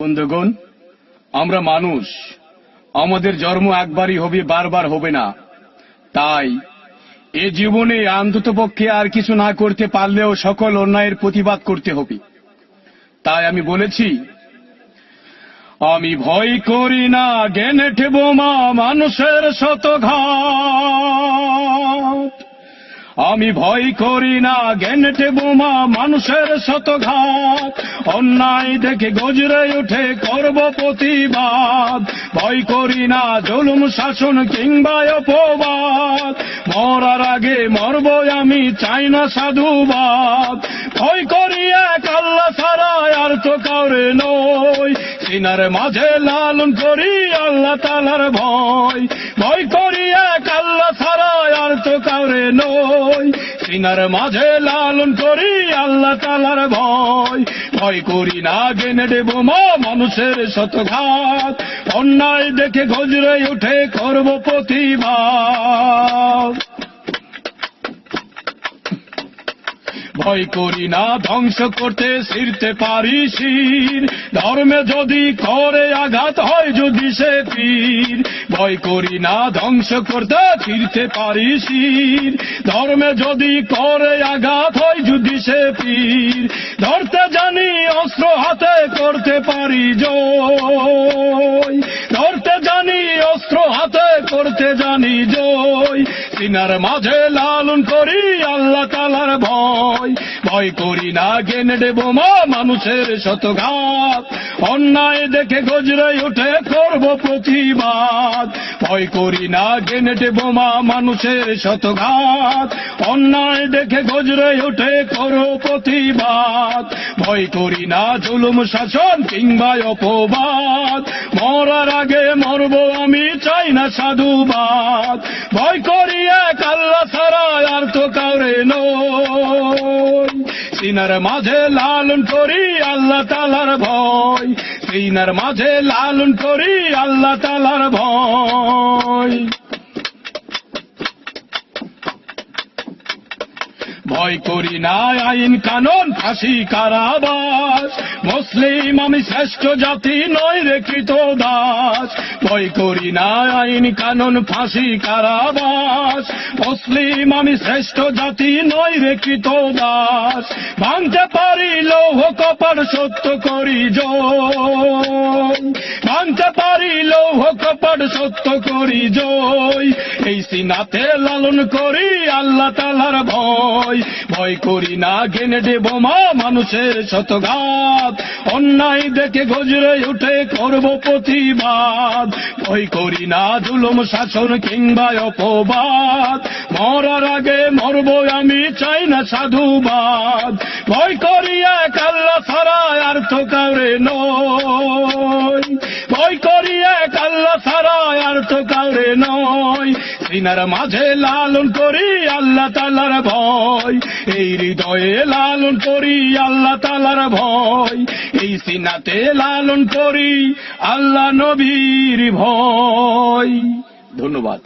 বন্ধুগণ, আমরা মানুষ, আমাদের জন্ম একবারই হবে, বারবার হবে না। তাই এ জীবনে অন্ততপক্ষে আর কিছু না করতে পারলেও সকল অন্যায়ের প্রতিবাদ করতে হবে। তাই আমি বলেছি, আমি ভয় করি না গ্রেনেড বোমা মানুষের শতঘাত, আমি ভয় করি না গ্রেনেড বোমা মানুষের শতঘাত, অন্যায় দেখে গজরে উঠে করব প্রতিবাদ। ভয় করি না জুলুম শাসন কিংবা অপবাদ, মরার আগে মরব আমি, চাই না সাধুবাদ। ভয় করি এক আল্লাহ ছাড়া আর তো কাউরে নই, সিনার মাঝে লালন করি আল্লাহ তাআলার ভয়। ভয় করি এক আল্লাহ ছাড়া আর তো কাউরে নই, সিনার মাঝে লালন করি আল্লাহ তাআলার ভয়। ভয় করি না গ্রেনেড বোমা মানুষের শতঘাত, অন্যায় দেখে গজরে উঠে করব প্রতিবাদ। ভয় করি না ধ্বংস করতে ছিঁড়তে পারি শির, ধর্মে যদি করে আঘাত হয় যদি সে পীর। ভয় করি না ধ্বংস করতে ছিঁড়তে পারি শির, ধর্মে যদি করে আঘাত হয় যদি সে পীর। ধরতে জানি অস্ত্র হাতে করতে পারি জয়, ধরতে জানি অস্ত্র হাতে করতে জানি জয়, সিনার মাঝে লালন করি আল্লাহ তাআলার ভয়। ভয় করি না গ্রেনেড বোমা মানুষের শতঘাত, অন্যায় দেখে গজরে উঠে করব প্রতিবাদ। ভয় করি না গ্রেনেড বোমা মানুষের শতঘাত, অন্যায় দেখে গজরে উঠে করব প্রতিবাদ। ভয় করি না জুলুম শাসন কিংবা অপবাদ, মরার আগে মরব আমি, চাই না সাধুবাদ। ভয় করি এক আল্লাহ ছাড়া আর তো কাউরে নই, সিনার মাঝে লালন করি আল্লাহ তাআলার ভয়, সিনার মাঝে লালন করি আল্লাহ তাআলার ভয়। ভয় করি না আইন কানুন ফাঁসি কারাবাস, মুসলিম আমি শ্রেষ্ঠ জাতি নয় রে কৃতদাস। ভয় করি না আইন কানুন ফাঁসি কারাবাস, মুসলিম আমি শ্রেষ্ঠ জাতি নয় রে কৃতদাস। ভাঙতে পারি লৌহ কপাট সত্য করি জয়, ভাঙতে পারি লৌহ কপাট সত্য করি জয়, এই সিনাতে লালন করি আল্লাহ তাআলার ভয়। ভয় করি না গ্রেনেড বোমা মানুষের শতঘাত, অন্যায় দেখে গজরে উঠে করব প্রতিবাদ। ভয় করি না জুলুম শাসন কিংবা অপবাদ, মরার আগে মরব আমি, চাই না সাধুবাদ। ভয় করি এক আল্লাহ ছাড়া আর তো কাউরে নই, ভয় করি এক আল্লাহ ছাড়া আর তো কাউরে নই, সিনার মাঝে লালন করি আল্লাহ তাআলার ভয়। এই হৃদয়ে লালন করি আল্লাহ তাআলার ভয়, এই সিনাতে লালন করি আল্লাহ নবীর ভয়। ধন্যবাদ।